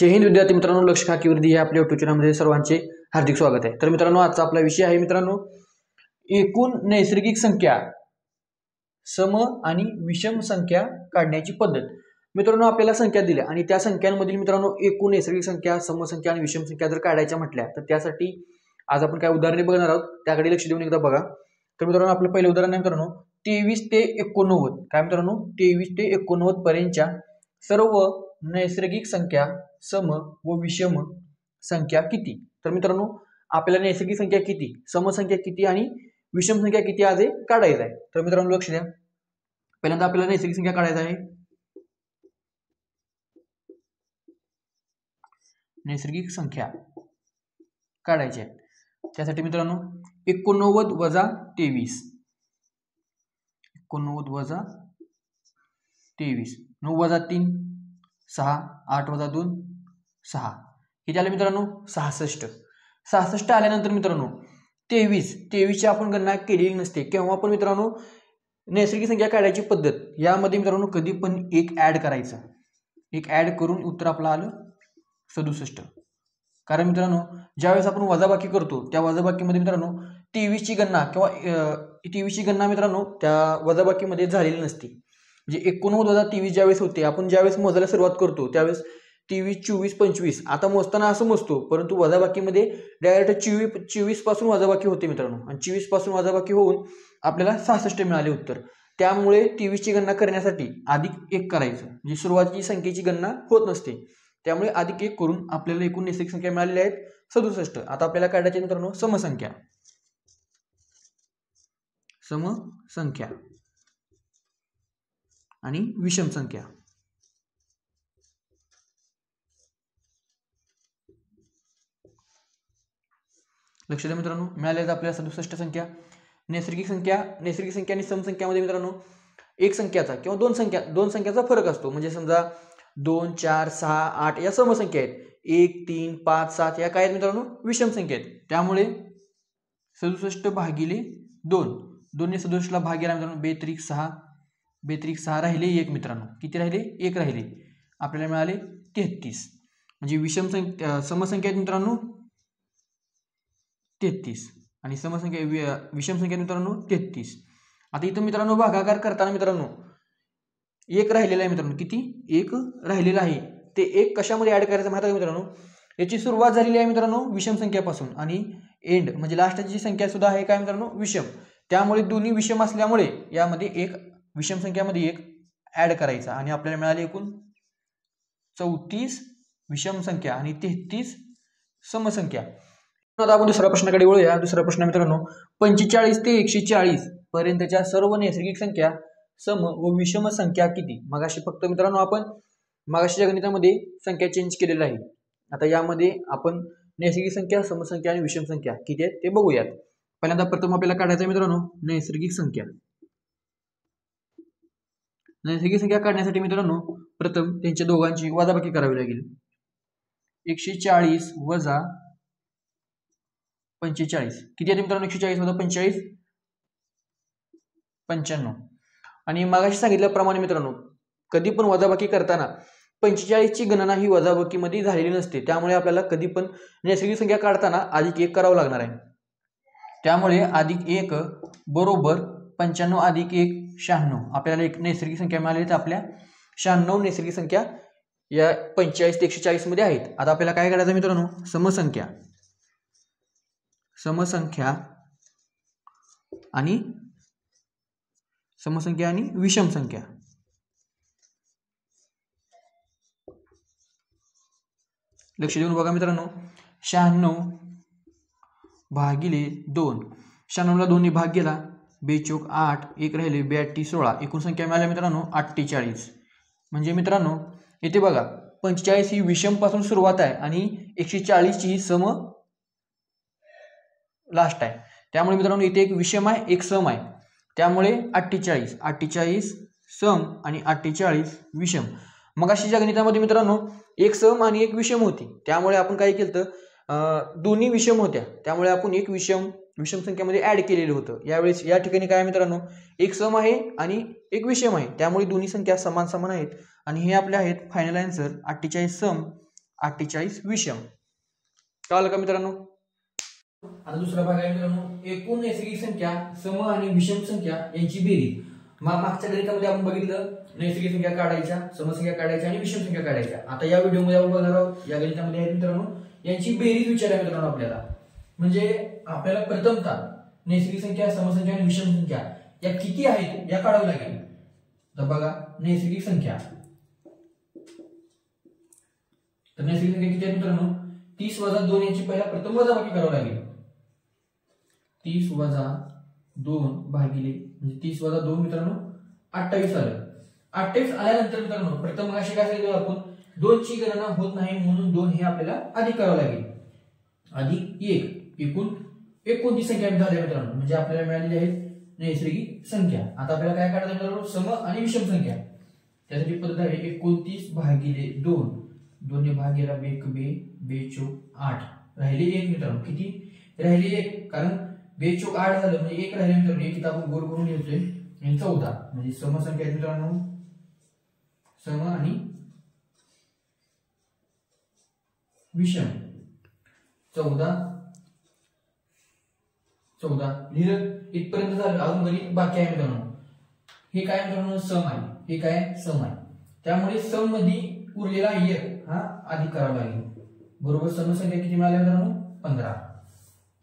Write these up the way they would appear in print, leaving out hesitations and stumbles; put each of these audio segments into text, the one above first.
जय हिंद विद्यार्थी मित्रांनो, लक्ष खाकी वृद्धी या आपल्या YouTube चॅनलमध्ये सर्वांचे हार्दिक स्वागत आहे। तर मित्रांनो, आजचा आपला विषय आहे मित्रांनो एकूण नैसर्गिक संख्या सम आणि विषम संख्या काढण्याची पद्धत। मित्रांनो, आपल्याला संख्या दिल्या आणि त्या संख्यांमधील मित्रांनो एकूण नैसर्गिक संख्या, सम संख्या आणि विषम संख्या जर काढायच्या म्हटल्या तर त्यासाठी आज आपण काय उदाहरणे बघणार आहोत, त्याकडे लक्ष देऊन एकदा बघा। तर मित्रांनो, आपलं पहिलं उदाहरण आहे मित्रांनो 23 ते 89। काय मित्रांनो, 23 ते 89 पर्यंतच्या सर्व नैसर्गिक संख्या सम व विषम संख्या किती। तर मित्रांनो, आपल्याला नैसर्गिक संख्या किती, सम संख्या किती आणि विषम संख्या किती आज काढायचं आहे। तर मित्रांनो लक्ष द्या, पहिल्यांदा आपल्याला नैसर्गिक संख्या काढायचं आहे। नैसर्गिक संख्या काढायची आहे, त्यासाठी मित्रांनो 89 वजा 23, 89 वजा 23, 9 वजा 3 6, 8 वजा 2 6, हे झाले मित्रांनो 66। 66 आल्यानंतर मित्रांनो 23 ची आपण गणना केलेली नसते, केव्हा पण मित्रांनो नैसर्गिक संख्या काढायची पद्धत यामध्ये मित्रांनो कधी पण एक ऍड करायचा, एक ऍड करून उत्तर आपलं आलं 67। कारण मित्रांनो ज्यावेळेस आपण वजाबाकी करतो त्या वजाबाकीमध्ये मित्रांनो 23 ची गणना किंवा 23 ची गणना मित्रांनो त्या वजाबाकीमध्ये झालेली नसते। म्हणजे 89 वजा 23 ज्यावेळेस होते, आपण ज्यावेळेस मोजायला सुरुवात करतो त्यावेळेस 23 24 25 आता मोजताना असं मोजतो, परंतु वजाबाकीमध्ये डायरेक्ट 24 पासून वजाबाकी होते मित्रांनो, आणि 24 पासून वजाबाकी होऊन आपल्याला 66 मिळाले उत्तर। त्यामुळे 23 ची गणना करण्यासाठी अधिक 1 करायचं, म्हणजे सुरुवातीची संख्येची गणना होत नसते, त्यामुळे अधिक 1 करून आपल्याला एकूण नैसर्गिक संख्या मिळालेल्या आहेत 67। आता आपल्याला काढायचे मित्रांनो समसंख्या, समसंख्या आणि विषम संख्या। लक्ष द्या मित्रांनो, मिळाले आपल्याला 67 संख्या। नैसर्गिक संख्या आणि समसंख्यामध्ये मित्रांनो एक संख्याचा किंवा दोन संख्याचा फरक असतो। म्हणजे समजा 2 4 6 8 या समसंख्या आहेत, 1 3 5 7 या काय आहेत मित्रांनो विषम संख्या आहेत। त्यामुळे 67 भागिले 2, 2 ने 67 ला भाग गेला मित्रांनो, 2 6 राहिले 1 मित्रांनो, किती राहिले 1 राहिले, आपल्याला मिळाले 33। म्हणजे विषम संख्या समसंख्या आहेत मित्रांनो 33 आणि समसंख्या विषम संख्या मित्रांनो 33। आता इथं मित्रांनो भागाकार करताना मित्रांनो 1 राहिलेला आहे मित्रांनो, किती 1 राहिलेला आहे, ते 1 कशामध्ये ऍड करायचं माहिती आहे मित्रांनो, याची सुरुवात झालेली आहे मित्रांनो विषम संख्यापासून आणि एंड म्हणजे लास्टची संख्या सुद्धा आहे काय मित्रांनो विषम। त्यामुळे दोन्ही विषम असल्यामुळे यामध्ये एक विषम संख्यामध्ये 1 ऍड करायचा आणि आपल्याला मिळाले एकूण 34 विषम संख्या आणि 33 समसंख्या। आता आपण दुसऱ्या प्रश्नाकडे वळूया। दुसरा प्रश्न मित्रांनो 45 ते 140 पर्यंतच्या सर्व नैसर्गिक संख्या सम व विषम संख्या किती। मगाशी फक्त मित्रांनो आपण मगाशीच्या गणितामध्ये संख्या चेंज केलेल्या आहे, आता यामध्ये आपण नैसर्गिक संख्या, समसंख्या आणि विषम संख्या किती आहेत ते बघूयात। पहिल्यांदा प्रथम आपल्याला काढायचं मित्रांनो नैसर्गिक संख्या। नैसर्गिक संख्या काढण्यासाठी मित्रांनो प्रथम त्यांच्या दोघांची वजाबाकी करावी लागेल। 140 वजा 45 किती आहे मित्रांनो, 140 वजा 45 95। आणि मगाशी सांगितल्याप्रमाणे मित्रांनो कधी पण वजाबाकी करताना 45 ची गणना ही वजाबाकीमध्ये झालेली नसते, त्यामुळे आपल्याला कधी पण नैसर्गिक संख्या काढताना अधिक 1 करावं लागणार आहे। त्यामुळे अधिक 1 बरोबर 95 अधिक 1 96, आपल्याला एक नैसर्गिक संख्या मिळाली तर आपल्या 96 नैसर्गिक संख्या या 45 ते 140 मध्ये आहेत। आता आपल्याला काय करायचं मित्रांनो समसंख्या आणि विषम संख्या। लक्ष देऊन बघा मित्रांनो, 96 भागिले 2, 96 ला 2 ने भाग गेला, 2 चौक 8, 1 राहिले, 2 8 16, एकूण संख्या मिळाली मित्रांनो 48। म्हणजे मित्रांनो इथे बघा 45 ही विषम पासून सुरुवात आहे आणि 140 ची ही सम लास्ट आहे, त्यामुळे मित्रांनो इथे एक विषम आहे एक सम आहे, त्यामुळे 48 सम आणि 48 विषम। मग अशीच्या गणितामध्ये मित्रांनो एक सम आणि एक विषम होती, त्यामुळे आपण काय केलं दोन्ही विषम होत्या, त्यामुळे आपण एक विषम संख्यामध्ये ऍड केलेलं होतं। यावेळेस या ठिकाणी काय मित्रांनो एक सम आहे आणि एक विषम आहे, त्यामुळे दोन्ही संख्या समान आहेत आणि हे आपले आहेत फायनल आन्सर 48 सम 48 विषम. कळलं का मित्रांनो? आता दुसरा भाग आहे मित्रांनो, एकूण नैसर्गिक संख्या सम आणि विषम संख्या यांची बेरीज. मागच्या गणितामध्ये आपण बघितलं नैसर्गिक संख्या काढायच्या, समसंख्या काढायच्या आणि विषम संख्या काढायच्या. आता या व्हिडिओमध्ये आपण बघणार आहोत, या गणितामध्ये आहे मित्रांनो यांची बेरीज विचारायची मित्रांनो आपल्याला. म्हणजे आपल्याला प्रथमतः नैसर्गिक संख्या, समसंख्या आणि विषम संख्या या किती आहेत या काढावं लागेल. तर बघा नैसर्गिक संख्या, तर नैसर्गिक संख्या किती आहे मित्रांनो 30 - 2 यांची पहिला प्रथम वजाबाकी करावी लागेल. 30 - 2 भागिले म्हणजे 30 - 2 मित्रांनो 28 आलं. 28 आल्यानंतर मित्रांनो प्रथम अशी काय सांगितलं आपण 2 ची गणना होत नाही म्हणून 2 हे आपल्याला अधिक करावं लागेल. अधिक 1 एकूण 29 संख्या झाल्या मित्रांनो, म्हणजे आपल्याला मिळालेली आहे नैसर्गिक संख्या. आता आपल्याला काय काढायचं मित्रांनो सम आणि विषम संख्या. त्यासाठी पद्धत आहे 29 भागिले 2, 2 ने भाग गेला 1 बे 2 चौक 8 राहिले 1 मित्रांनो. किती राहिले 1, कारण 2 चौक 8 झालं म्हणजे 1 राहिले मित्रांनो. 1 इथं आपण गोल करून लिहितोय आणि 14 म्हणजे समसंख्या आहे मित्रांनो सम आणि विषम. 14 लिहिलं इथपर्यंत झालं. अजून गणित बाकी आहे मित्रांनो. हे काय मित्रांनो सम आहे, हे काय सम आहे. त्यामुळे सम मध्ये उरलेला 1 हा अधिक करावा लागेल. बरोबर समसंख्या किती मिळाल्या मित्रांनो 15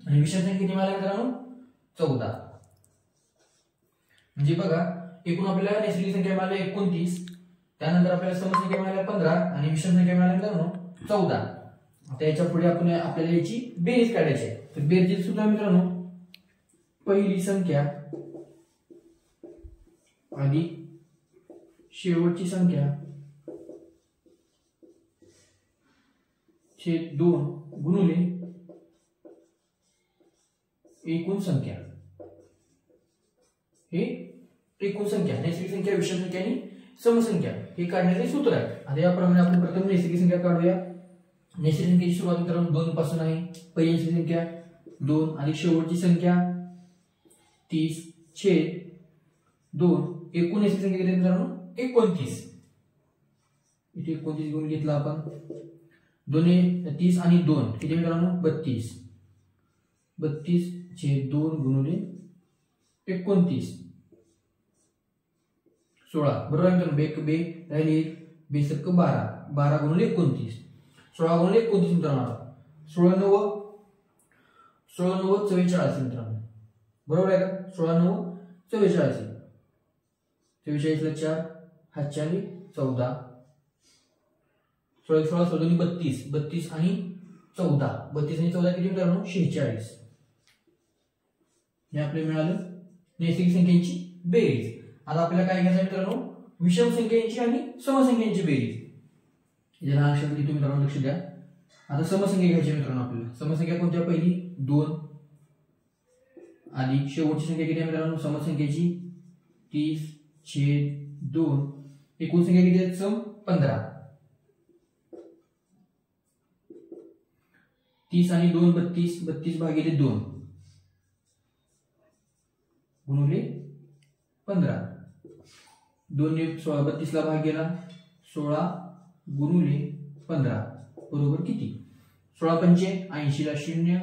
आणि विषम संख्या किती मिळाल्या मित्रांनो 14. म्हणजे बघा एकूण आपल्याला नैसर्गिक संख्या मिळाल्या 29, त्यानंतर आपल्याला समसंख्या मिळाल्या 15 आणि विषम संख्या मिळाल्या मित्रांनो 14. आता याच्या पुढे आपण आपल्याला याची बेरीज काढायची आहे. तर बेरीज सुद्धा मित्रांनो पहिली संख्या अधिक शेवटची संख्या छेद 2 गुणिले एकूण संख्या. हे एकूण संख्या नैसर्गिक संख्या, विषम संख्या आणि समसंख्या हे काढण्याचे सूत्र आहे. आता याप्रमाणे आपण प्रथम नैसर्गिक संख्या काढूया. नैसर्गिक संख्येची सुरुवात मित्रांनो 2 पासून आहे. पहिली नैसर्गिक संख्या 2 अधिक शेवटची संख्या 30 छेद 2 एकूण नैसर्गिक संख्या किती मित्रांनो 29. इथे 29 घेऊन घेतला आपण. 30 आणि 2 किती मित्रांनो 32. 32 छेद 2 गुणिले 29 16. बरोबर मित्रांनो 1 बे राहिले 1 बेसक 12, 12 गुणिले 29 16 गुणिले 29 मित्रांनो 16 9 44 मित्रांनो. बरोबर आहे का 16 9 44. 44 ला 4 हातच्याने 14 16 16 32 32 आणि 14 32 आणि 14 किती मित्रांनो 46. हे आपल्याला मिळालं नैसर्गिक संख्यांची बेरीज. आता आपल्याला काय घ्यायचं मित्रांनो विषम संख्यांची आणि समसंख्यांची बेरीज. याला लक्षात तुम्ही मित्रांनो लक्ष द्या. आता समसंख्या घ्यायची मित्रांनो आपल्याला. समसंख्या कोणत्या पहिली 2 अधिक शेवटची संख्या किती आहे मित्रांनो समसंख्येची 30 छेद 2 एकूण संख्या किती आहे सम 15. 30 आणि 2 32 32 भागिले 2 गुणिले 15. 2 ने 16 32 ला भाग गेला 16 गुणिले 15 बरोबर किती 16 पंचे 80 ला 0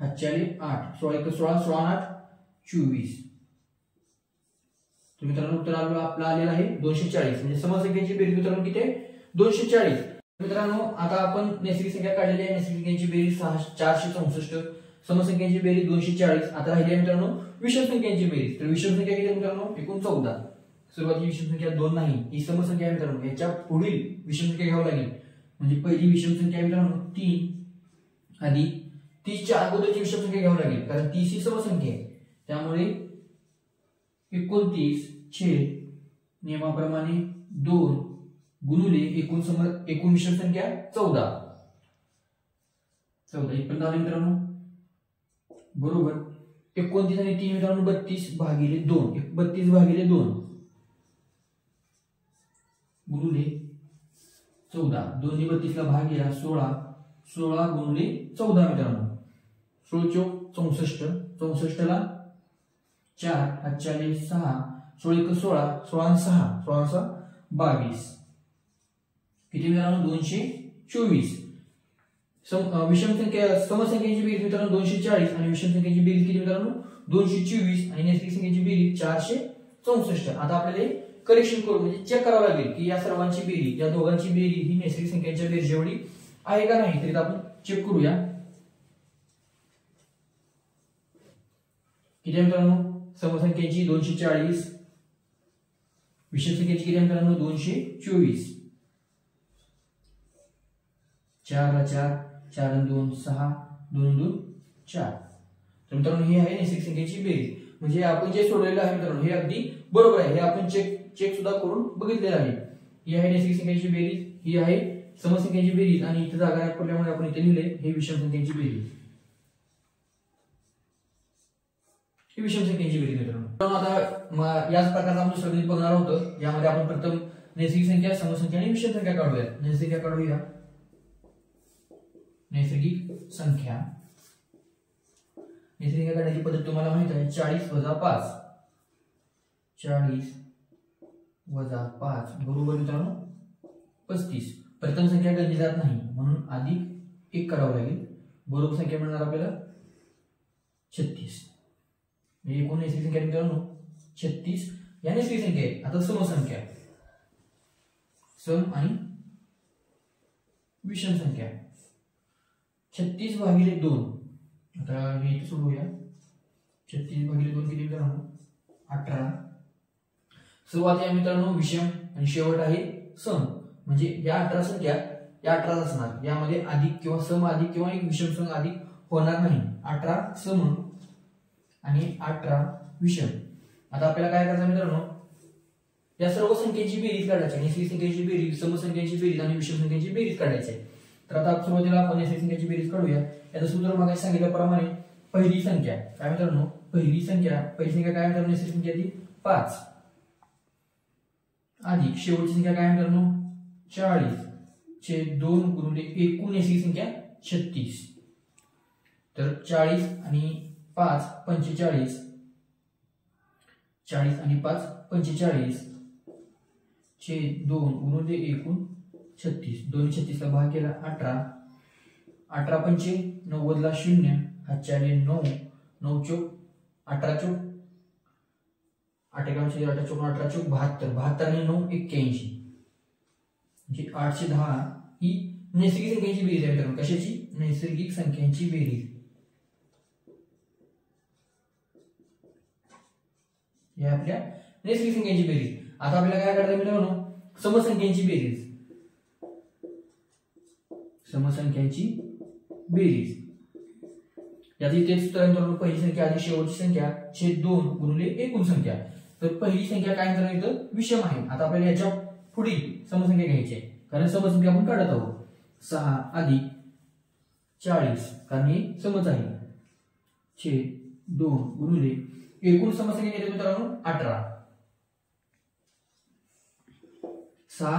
हातच्याले 8 16 1 16 16 8 24. तर मित्रांनो उत्तर आपलं आलेलं आहे 240. म्हणजे समसंख्येची बेरीज मित्रांनो किती आहे 240. मित्रांनो आता आपण नैसर्गिक संख्या काढलेली आहे. नैसर्गिक संख्येची बेरीज 464, समसंख्येची बेरीज 240. आता राहिली आहे मित्रांनो विषम संख्यांची बेरीज. तर विषम संख्या किती मित्रांनो एकूण 14. सुरुवातीची विषम संख्या 2 नाही, ही समसंख्या आहे मित्रांनो. याच्या पुढील विषम संख्या घ्यावी लागेल. म्हणजे पहिली विषम संख्या आहे मित्रांनो 3 अधिक 30 च्या अगोदरची विषम संख्या घ्यावी लागेल, कारण 30 ही समसंख्या आहे. त्यामुळे 29 छेद नियमाप्रमाणे 2 गुणिले एकूण विषम संख्या 14 इथपर्यंत आले मित्रांनो. बरोबर 29 आणि 3 मित्रांनो 32 भागिले 2 32 भागिले 2 गुणिले 14. 2 ने 32 ला भाग गेला 16 16 गुणिले 14 मित्रांनो 16 चौक 64 64 ला 4 हातच्याने 6 16 1 16 16 6 16 6 22 किती मित्रांनो 224. विषम संख्या समसंख्यांची बेरीज मित्रांनो 240 आणि विषम संख्यांची बेरीज किती मित्रांनो 224 आणि नैसर्गिक संख्यांची बेरीज 464. आता आपल्याला करेक्शन करू म्हणजे चेक करावं लागेल की या सर्वांची बेरीज या दोघांची बेरीज ही नैसर्गिक संख्यांच्या बेरीज एवढी आहे का नाही. तरी आपण चेक करूया. किती मित्रांनो समसंख्यांची 240 विषम संख्येची किती मित्रांनो 224. 4 ला 4 4 आणि 2 6 2 आणि 2 4. तर मित्रांनो ही आहे नैसर्गिक संख्येची बेरीज. म्हणजे आपण जे सोडवलेलं आहे मित्रांनो हे अगदी बरोबर आहे. हे आपण चेक सुद्धा करून बघितलेलं आहे. ही आहे नैसर्गिक संख्येची बेरीज, ही आहे समसंख्यांची बेरीज आणि इथे जागा नाही पडल्यामुळे आपण इथे लिहिले हे विषम संख्येची बेरीज. ही विषम संख्येची बेरीज मित्रांनो. आता याच प्रकारचा आपण दुसरा गणित बघणार आहोत. यामध्ये आपण प्रथम नैसर्गिक संख्या समसंख्या आणि विषम संख्या काढूया. नैसर्गिक काढूया. नैसर्गिक संख्या काढण्याची पद्धत तुम्हाला माहित आहे. 40 वजा 5 40 वजा 5 बरोबर मित्रांनो 35. प्रथम संख्या गणली जात नाही म्हणून अधिक 1 करावं लागेल. बरोबर संख्या मिळणार आपल्याला 36. एकूण नैसर्गिक संख्या मित्रांनो 36 या नैसर्गिक संख्या आहे. आता समसंख्या सम आणि विषम संख्या 36 भागिले 2. आता हे इथे सोडवूया. 36 भागिले 2 किती मित्रांनो 18. सुरुवात आहे मित्रांनो विषम आणि शेवट आहे सम. म्हणजे या 18 संख्या या 18 असणार. यामध्ये अधिक किंवा सम अधिक किंवा एक विषम सम अधिक होणार नाही. 18 सम आणि 18 विषम. आता आपल्याला काय करायचं मित्रांनो या सर्व संख्येची बेरीज काढायची. नैसर्गिक संख्येची बेरीज समसंख्येची बेरीज आणि विषम संख्येची बेरीज काढायची. तर आता सुरुवातीला आपण नैसर्गिक संख्येची बेरीज काढूया. याचं सूत्र मग सांगितल्याप्रमाणे पहिली संख्या काय मित्रांनो पहिली संख्या काय मित्रांनो नैसर्गिक संख्या ती 5 अधिक शेवटची संख्या काय मित्रांनो 40 चे 2 गुणिले एकूण नैसर्गिक संख्या 36. तर 40 आणि 5 45 40 आणि 5 45 चे 2 गुणिले एकूण 36. 236 ला भाग केला 18 18 पंचे 90 ला 0 हातच्या 9 9 चौक 18 चौक 8 18 चौक 18 चौक 72 72 आणि 9 81 म्हणजे 810 ही नैसर्गिक संख्यांची बेरीज आहे मित्रांनो. कशाची नैसर्गिक संख्यांची बेरीज. हे आपल्या नैसर्गिक संख्यांची बेरीज. आता आपल्याला काय करायचं मित्रांनो समसंख्यांची बेरीज. समसंख्यांची बेरीज याची तेच सूत्र मित्रांनो पहिली संख्या अधिक शेवटची संख्या छेद 2 गुणिले एकूण संख्या. तर पहिली संख्या काय मित्रांनो इथं विषम आहे. आता आपल्याला याच्या पुढील समसंख्या घ्यायची आहे कारण समसंख्या आपण काढत आहोत. 6 अधिक 40 कारण हे समच आहे छेद 2 गुणिले एकूण समसंख्या किती मित्रांनो 18. 6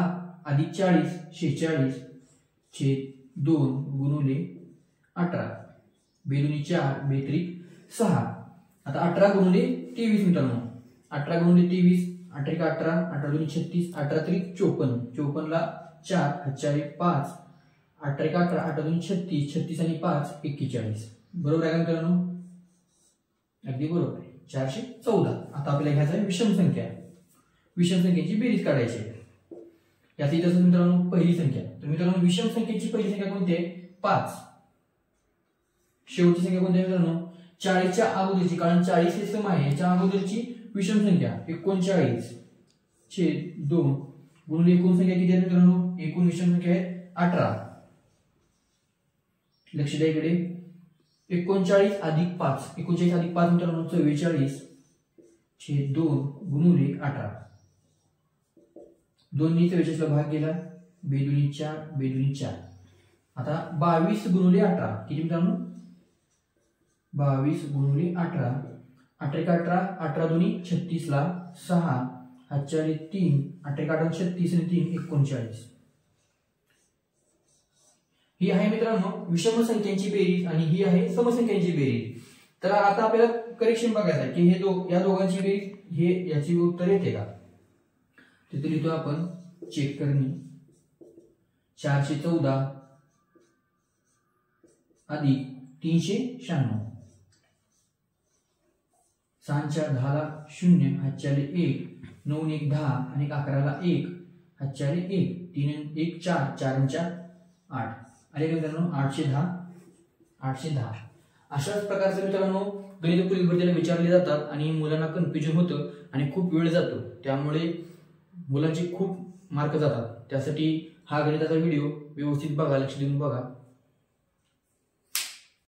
अधिक 40 46 छेद 2 गुणिले 18 बेदुनी 4 बेत्रिक 6. आता 18 गुणिले 23 मित्रांनो 18 गुणिले 23 8 1 18 18 2 36 18 3 54 54 ला 4 हातच्या 5 8 1 11 8 2 36 36 आणि 5 41. बरोबर आहे का मित्रांनो अगदी बरोबर आहे 414. आता आपल्याला घ्यायचं आहे विषम संख्या. विषम संख्येची बेरीज काढायची आहे. यात इथं मित्रांनो पहिली संख्या. तर मित्रांनो विषम संख्येची पहिली संख्या कोणती आहे 5. शेवटची संख्या कोणती आहे मित्रांनो 40 च्या अगोदरची कारण 40 हे सम आहे. याच्या अगोदरची विषम संख्या 39 छेद 2 गुणिले एकूण संख्या किती आहे मित्रांनो एकूण विषम संख्या आहे 18. लक्ष द्या इकडे 39 अधिक 5 39 अधिक 5 मित्रांनो 44 छेद 2 गुणिले 18. 2 ने 44 ला भाग केला बेदुनी 4 बेदुनी 4. आता 22 गुणिले 18 किती मित्रांनो 22 गुणिले 18 8 1 18 18 2 36 ला 6 हातच्या 3 8 1 18 36 आणि 3 39. ही आहे मित्रांनो विषम संख्यांची बेरीज आणि ही आहे समसंख्यांची बेरीज. तर आता आपल्याला करेक्शन बघायचं आहे की हे या दोघांची बेरीज हे याची उत्तर येते का. तिथे लिहितो आपण चेक करणे 414 अधिक 396. 6 10 ला 0, हातचे आले 1, 9 1 10 आणि 11 ला 1, हातचे आले 1, 3 1 4, 4 4 8 आले मित्रांनो 810. 810 अशाच प्रकारचे मित्रांनो गणित पोलीस भरतीला विचारले जातात आणि मुलांना कन्फ्युजन होतं आणि खूप वेळ जातो, त्यामुळे मुलांचे खूप मार्क जातात. त्यासाठी हा गणिताचा व्हिडिओ व्यवस्थित बघा, लक्ष देऊन बघा.